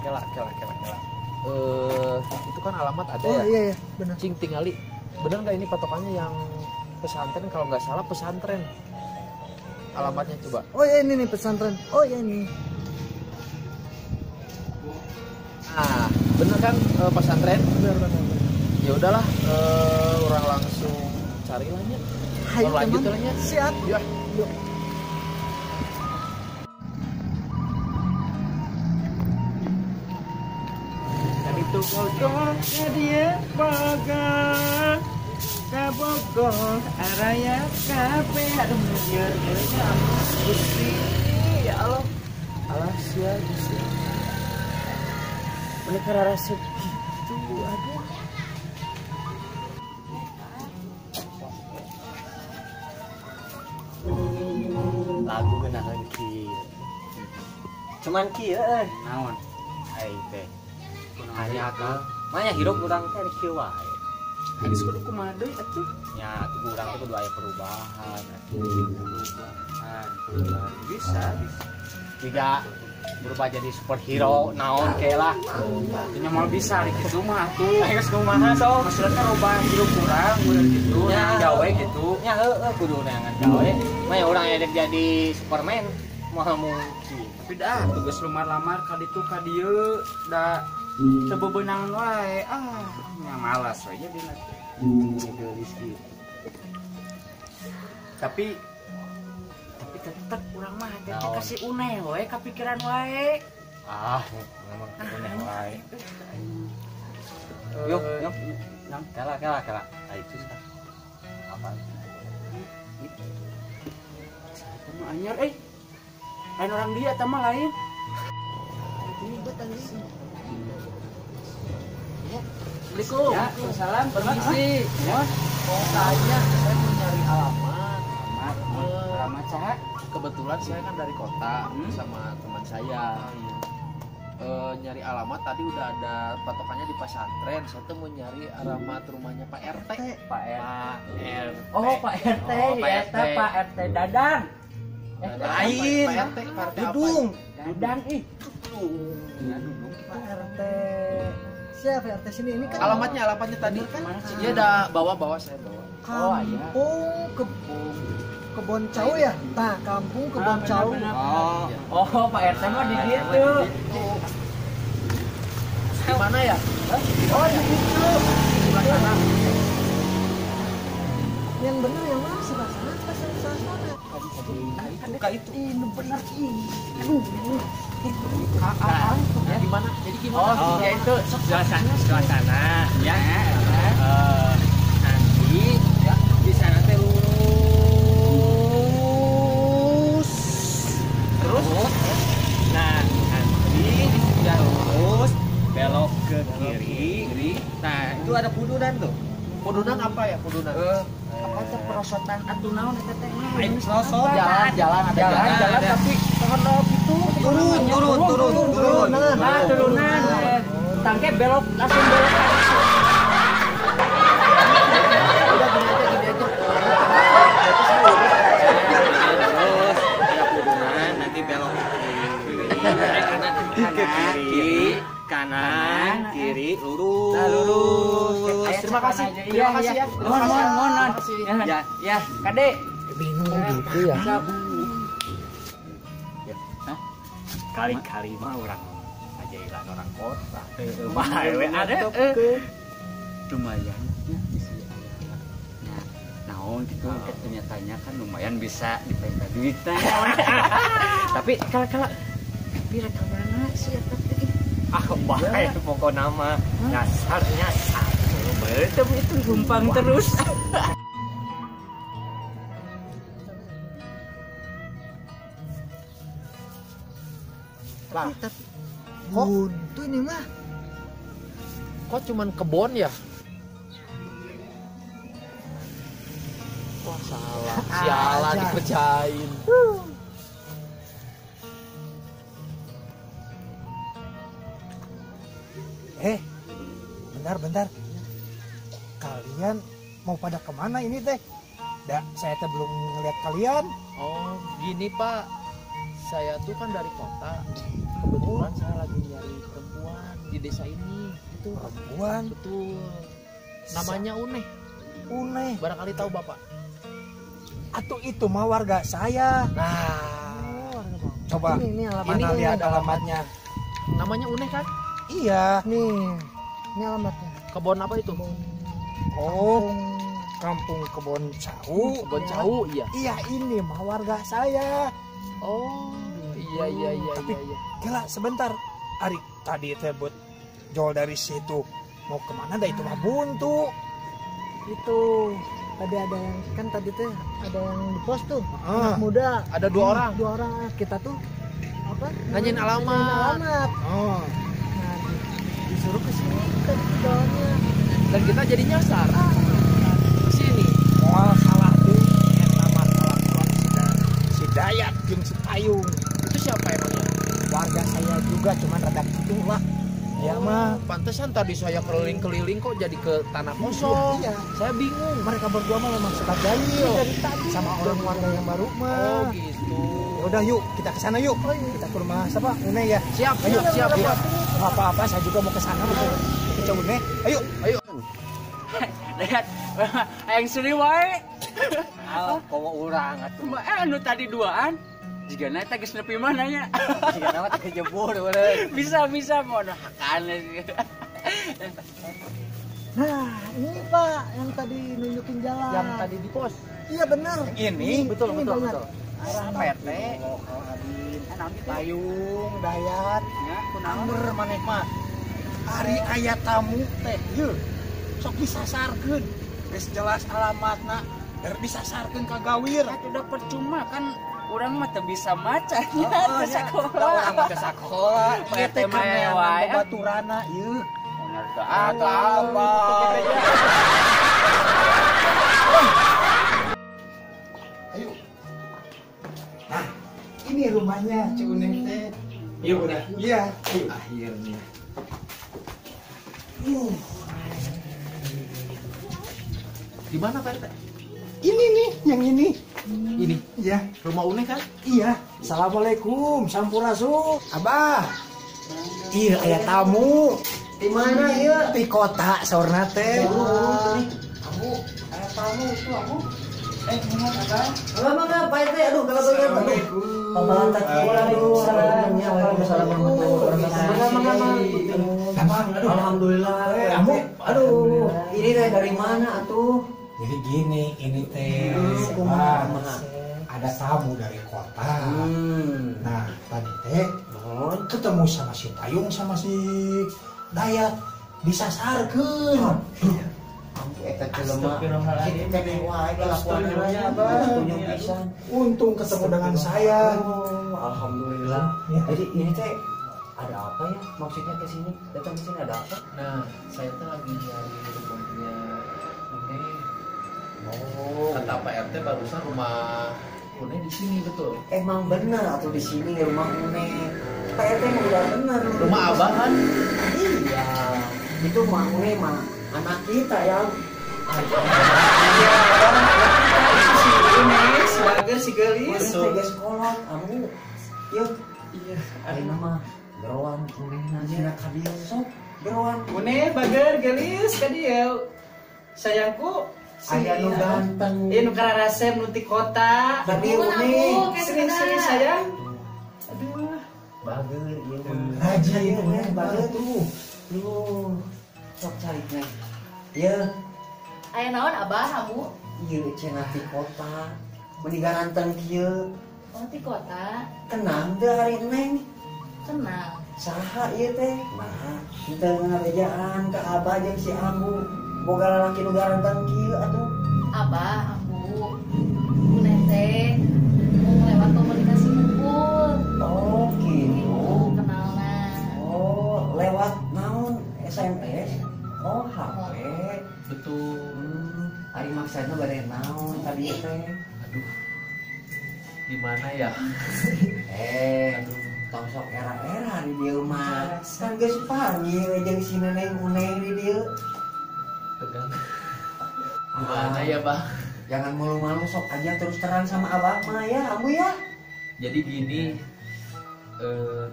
Kela. Itu kan alamat ada Oh ya? iya benar. Cing tingali. Bener nggak ini patokannya yang pesantren? Kalau nggak salah pesantren. Alamatnya coba. Oh iya ini nih pesantren. Oh iya ini. Nah, bener kan pesantren? Benar. Ya udahlah, orang langsung cari lahnya. Hayu Lanjut teman. lahnya. Siap. Ya. Yuk. Dan itu kodoknya dia bagang kabogong araya kafe aduh menyer Gusti, ya Allah. Allah sia Gusti. Boleh karara segitu, aduh. lagu genahan kieu cuman kieu naon ai teh hanya ka manya hirup urang teh kieu wae geus kudu kumaha deui atuh nya atuh urang teh kudu aya perubahan bisa tidak berubah jadi superhero naon ke lah nya mau bisa di kitu mah atuh geus kumaha sok maksudna robah hirup urang urang kitu gawe kitu nya heueuh kudu neangan gawe mah urang edek jadi Superman moal mungkin tapi dah tugas lamar-lamar ka ditu ka dieu da teu bebenang wae nya malas we nya dina geus kitu tapi tetep urang mah teh kasih uneh we kapikiran wae memang uneh wae yuk nang kala ayo susah apa kamu anyar lain orang dia sama lain Ini betul sih. Assalamualaikum ya salam permisi Ya, tanya saya mau nyari alamat. alamat saha Kebetulan saya kan dari kota sama teman saya. Nyari alamat tadi udah ada patokannya di pesantren. Saya tuh mau nyari alamat rumahnya Pak RT. Pak RT Oh Pak RT, Pak RT Dadang. Lain Pak RT Dudung Dadang ih. Pak RT. Siapa RT sini? Ini kan Alamatnya tadi kan. Dia udah bawa saya bawa. kampung Kebon Cau ya? Nah, kampung Kebon Cau. Oh Pak RT mah di situ. Di mana ya? Oh, di situ. Sebelah sana. Yang benar yang mana sebelah sana? Pas sebelah sana. Buka itu. Ini benar ini. Aduh. Ya gimana? Jadi gimana? ya itu sebelah sana ya nanti ya di sana teh lurus terus nah nanti di sebelah lurus belok ke kiri nah itu ada pudunan tuh Pudunan apa ya? Pudunan. Apa teh perosotan atuh naon eta teh? Jalan ada jalan. Tapi pondok itu turun Nah, turunan. Tangke belok langsung belok. Udah gini aja. terus ada pudunan nanti belok ke kiri kanan kiri lurus Nah, lurus. Terima kasih. Iya, Terima kasih ya. Mohon. Ya, Kade. Bingung gitu ya. Kali-kali mah orang ajailan orang kota bae ada lumayan naon gitu ternyatanya kan lumayan bisa dipenta duitnya tapi kala rek mana sih eta teh bae pokok nama dasarnya satu betul itu gumpang terus Lah, Tapi buntu ini mah. kok cuman kebon ya? Wah salah, sialan dikerjain. Bentar. Kalian mau pada kemana ini teh? Saya teh belum ngeliat kalian. Oh gini Pak, saya tuh kan dari kota. Kebetulan saya lagi nyari perempuan di desa ini. Itu Perempuan betul. Namanya Uneh. Uneh. Barangkali tahu Bapak. Atau itu mah warga saya. Nah, Coba Ini alamat. mana lihat alamatnya. namanya Uneh kan? Iya. Ini alamatnya. Kebon apa itu? Oh, Kampung Kebon Cau. Kebon Cau, iya. Iya, ini mah warga saya. Oh, iya. Tapi gila sebentar. Ari tadi teh buat jol dari situ mau kemana dah itu mah buntu. Itu tadi ada yang kan tadi tuh ada yang di pos tuh Ah, anak muda. Ada 2 orang. 2 orang kita tuh apa? Nanyain alamat. Nanyain alamat. oh. Nah, disuruh ke sini kita di jalannya. Dan kita jadi nyasar. Ke sini. Moal salah tuh eta masalah si Dayat jeung si Payung. Itu siapa emangnya? Warga saya juga cuman rada gitu lah. Ya mah Pantesan tadi saya keliling-keliling kok jadi ke tanah kosong. Iya. Saya bingung. Mereka berdua mah memang suka jahil Dari tadi sama orang warga yang baru Oh mah. gitu. Udah yuk kita ke sana yuk. Kita ke rumah siapa? Une ya. Siap, Ayo, siap. Iya. Apa-apa saya juga mau ke sana ke Une. Ayo. Ayo. Lihat, yang seri wae. Komo urang atuh. Anu tadi duaan. Jika naik geus nepi mana ya? Jika nama teh kejebur boleh. Bisa mau hakan. Nah, ini Pak yang tadi nunjukin jalan. Yang tadi di pos. Iya benar. Ini Betul. benar. Arah PT. Payung, Dayat, Ya, kunaon? Amber maneh mah. Ari aya tamu teh yeuh. Sok disasarkeun. Geus jelas alamatna. Disasarkeun ka gawir. Udah percuma kan orang mah teu bisa maca nya Oh, teu ya. sakola. Orang mah ke sakola. PT mah keneangan wae. baturana ieu. Bener teu apa. Ayo. Nah, ini rumahnya Cik Uneng teh. Iya udah. Iya. Ayo. Akhirnya. Di mana Pak RT? Ini nih, yang ini. Ini Iya. rumah Uneh kan? Iya. Assalamualaikum, sampurasun. Abah. Iya, aya tamu. Di mana ya? Di kota saurna teh. Kamu ada tamu tuh aku. Mohon Abang. Enggak mangga Pak RT. Aduh kalau begitu. Assalamualaikum. Pembantat aduh salamnya Alhamdulillah. Kamu? Aduh, ini teh dari mana atuh? Jadi gini, ini teh ada tamu dari kota. Nah, tadi teh ketemu sama si Payung sama si Dayat disasarkeun. Eta jelema kita teh wae kelakuannya tunjuk pisan. Untung ketemu dengan saya. Alhamdulillah. Ya. Jadi ini teh ada apa ya? Maksudnya ke sini? Datang ke sini ada apa? Nah, saya tuh lagi nyari rumahnya Uneh. Oh, Kata Pak RT barusan rumah Uneh di sini betul. emang bener atau di sini rumah Une. Pak RT emang udah bener. Rumah Abah kan? Iya. Itu rumah Une mah anak kita ya. Iya, itu si Ines, sebagai si Gelis. Ini teh geus kolot, kamu. Yuk. Iya. Ari mah geroan Une nanya ka dieu sok. Geroan. Une bager Gelis ka dieu. Sayangku Aya nu ganteng. Ieu nu kararasem nu ti kota. Ka dieu Une. Sering sayang. Aduh. Bager ieu mah. Rajin, Une bager tuh. Tuh. Sok cari neng. Ieu. Aya naon Abah kamu? Ieu cenah ti kota. Meni garanteng kieu. Oh di kota. Tenang teh hari neng. Tenang. Saha ieu teh? Nah, henteu ngarejaan ka Abah jeung si Ambu. Boga lalaki nu garanteng kieu atuh. Abah, Ambu, Uneh teh mau lewat komunikasi ngumpul. Oh, gitu. Kenalna. Oh, lewat naon? SMS? Oh, HP. Betul. Ari maksudna bare naon tadi teh? Aduh. Gimana ya? Aduh, tong sok era-era di dieu mah. Kan geus panggil jeung si Neneng Uneh di dieu. Tegang. Gimana ya, Bah? Jangan malu-malu sok aja terus terang sama Abah mah ya, Ambu ya. Jadi gini,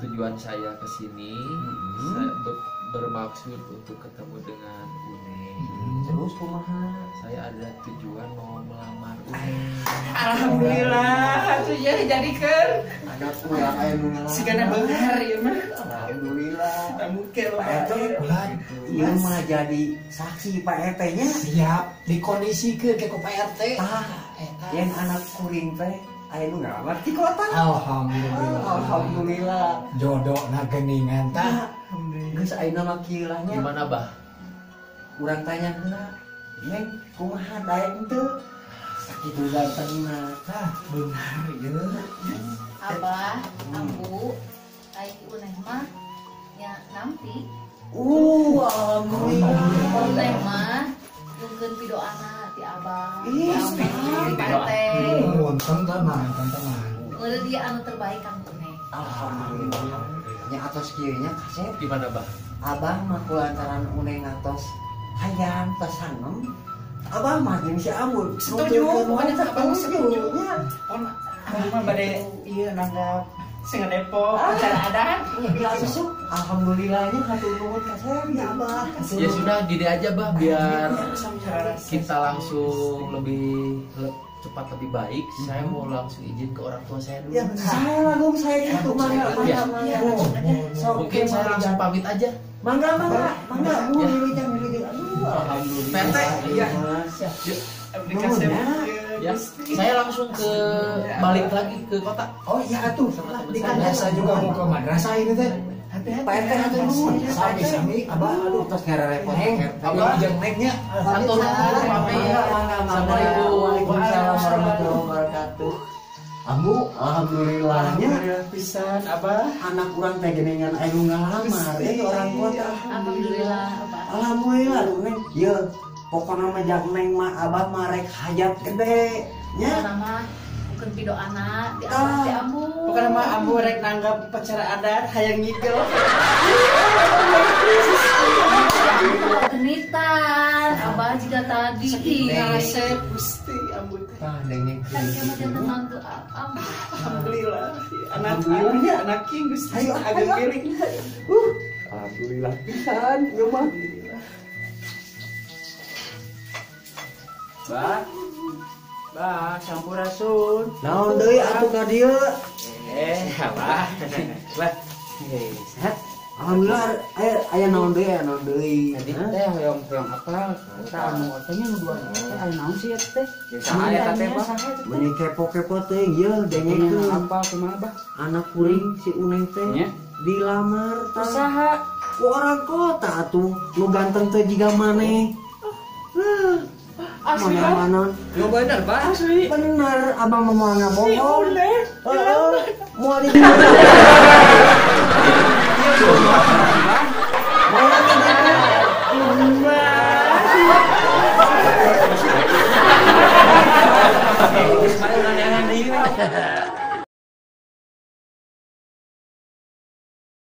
tujuan saya ke sini saya bermaksud untuk ketemu dengan Uneng. Terus kumaha? Saya ada tujuan mau melamar Uneng. Alhamdulillah tuh ya jadikan Anak kurang aya nu ngalamar. sigana beunghar ieu mah. Alhamdulillah. Mungkin Pak RT, ieu mah jadi saksi Pak RT-nya. Siap dikondisikan ke Pak RT. Yang anak kuring teh aya nu ngalamar di kota. Alhamdulillah. Alhamdulillah. Jodoh na geningan tah. Geus ayeuna mah kieu lah nya. Gimana bah? Urang tanya heula, "Neng, kumaha daek henteu?" Sakitu gantengna. Tah benar ya. Abah, ambu, ai uneh mah nya nampi. Alhamdulillah. Uneh mah nungkeun pidoana ti abah. Ih, Ti Pak RT. Wonten teman. Ngeureun dia anu terbaik kang uneh. Alhamdulillah. Nya atos kieu nya kasep. Gimana bah? Abah mah kulantaran Uneng atos hayang pesanem. Abah mah jeung si Amul Setuju, pokoknya tak bagus setuju. nya. Abang mah bade ieu nanggap sing depo acara adat. Ya susuk. Alhamdulillahnya hatur nuhun kasep ya Abah. Ya sudah gini aja bah biar kita langsung lebih cepat lebih baik. Saya mau langsung izin ke orang tua saya dulu. Ya saya langsung saya itu mangga Ya. Sok Mungkin saya langsung pamit aja. mangga wilujeng. Aduh, alhamdulillah. PT, iya. Siap. Aplikasi Ya, saya langsung ke balik lagi ke kota. Oh iya atuh. Sama teman Di saya. madrasah juga mau ke madrasah ini teh. Pak RT hatur nuhun. Sami-sami abah aduh Tos ngarepot. abah jeung neknya. Satu pamit. Assalamualaikum. Waalaikumsalam warahmatullahi wabarakatuh. Ambu, alhamdulillahnya pisan abah. anak urang teh geningan aya nu ngalamar orang kota. Alhamdulillah abah. Alhamdulillah lu neng. Ye, pokona mah jak neng mah abah mah rek hajat gede. Nya. Nama bukan pidoana di abah ti ambu. Bukan mah ambu rek nanggap pacara adat hayang ngigel. Genitan, abah jika tadi Ngasep gusti ambu teh. Tah dengeng. kan kamu jangan mantu abah. Alhamdulillah. Anak king gusti agak milik. Alhamdulillah pisan ye mah. Bah, sampurasun. Naon deui atuh ka dieu? Abah. Bah. Sehat. Alhamdulillah aya naon deui Tadi teh hoyong apa? Kita anu otenya nu dua teh aya naon sih teh? Saha eta teh, Bah? Meni kepo-kepo teh ye dengekeun. Apa kumaha, Bah? Anak kuring si Uneng teh Nya? dilamar tah. Saha? Ku orang kota atuh nu ganteng teh jiga maneh. Asli, Mana-mana. Yo bener, Bah. Asli. Bener, abang mau bohong. Boleh. Mau di